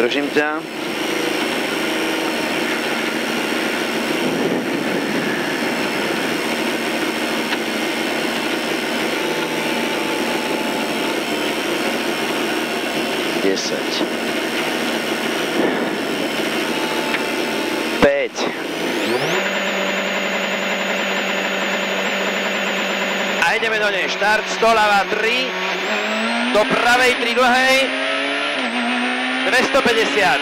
Držím ťa. A ideme do nej. Štart 100, ľavá 3, do pravej 3 dlhej, 250.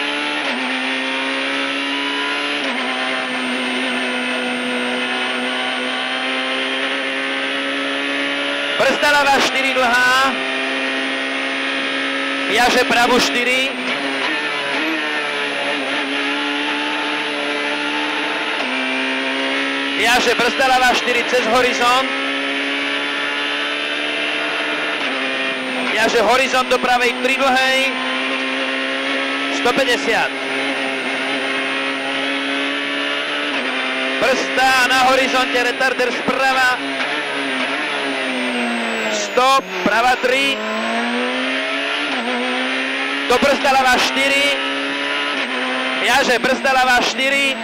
Brzda ľavá 4 dlhá, viaže pravú 4, viaže brzda ľavá 4 cez horizont, viaže horizont do pravej 3 dlhej, 150. Brzda na horizonte, retarder sprava, 100, prava 3, do brzda ľavá 4, viaže brzda ľavá 4,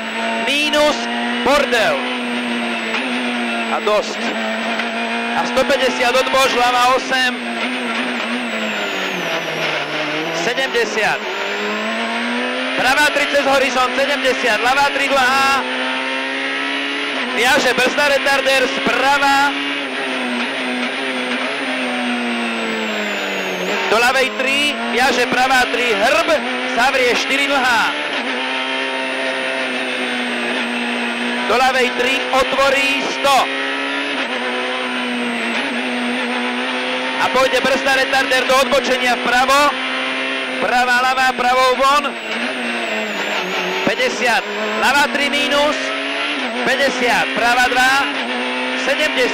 mínus, bordel. A dosť. A 150 odbož, ľavá 8, 70. Pravá 3 cez horizont, 70, ľavá 3 dlhá, viaže brzda retarder sprava, do ľavej 3, viaže pravá 3, hrb, zavrie 4 dlhá. Do ľavej 3, otvorí 100. A pôjde brzda retarder do odbočenia vpravo, pravá, ľavá, pravou von, 50, ľavá 3 mínus, 50, pravá 2, 70,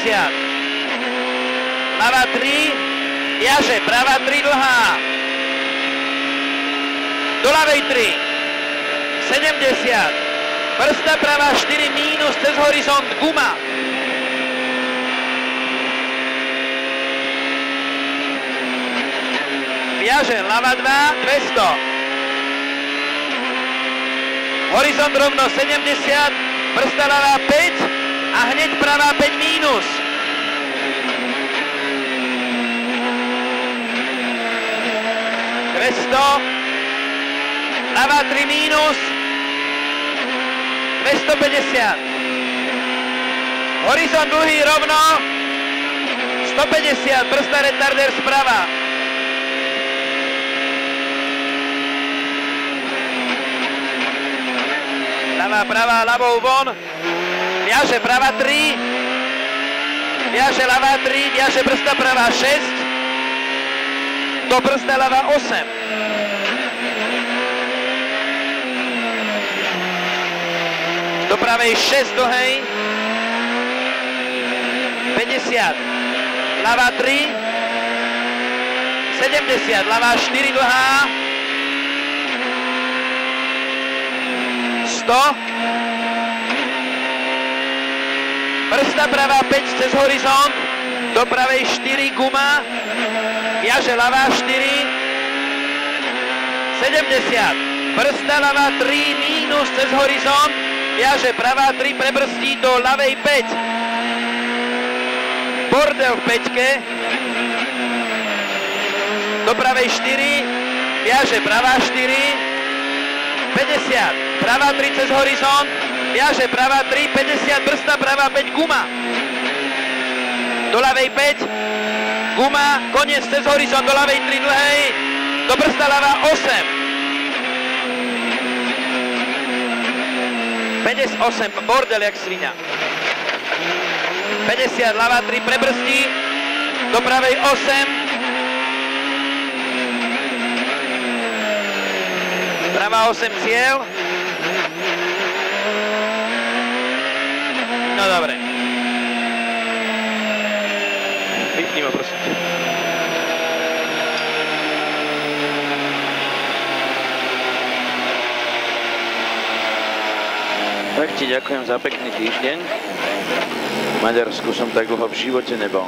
ľavá 3, viaže, pravá 3 dlhá, do ľavej 3, 70, brzda pravá 4 mínus, cez horizont, guma. Viaže, ľava 2, 200. Horizont rovno 70, brzda ľavá 5 a hneď pravá 5 mínus. Ľavá 3 mínus, 250. Horizont dlhý rovno, 150, brzda retarder sprava. Ľavá, pravá, ľavou von, viaže pravá 3, viaže ľavá 3, viaže brzda pravá 6, do brzda ľavá 8. Do pravej 6 dlhej, 50, ľavá 3, 70, ľavá 4 dlhá, 100, brzda pravá 5 cez horizont, do pravej 4 guma, viaže ľavá 4, 70, brzda ľavá 3 mínus cez horizont, viaže pravá 3, prebrzdí do ľavej 5, bordel v 5-ke, do pravej 4, viaže pravá 4, 50, pravá 3 cez horizont, viaže pravá 3, 50, brzda pravá 5, guma. Do ľavej 5, guma, koniec cez horizont, do ľavej 3 dlhej, do brzda ľavá 8. 58, bordel jak svinia. 50, ľavá 3, prebrzdí, do pravej 8. Pravá 8 cieľ. No dobre. Vypni ma, prosím. Tak ti ďakujem za pekný týždeň. V Maďarsku som tak dlho v živote nebol.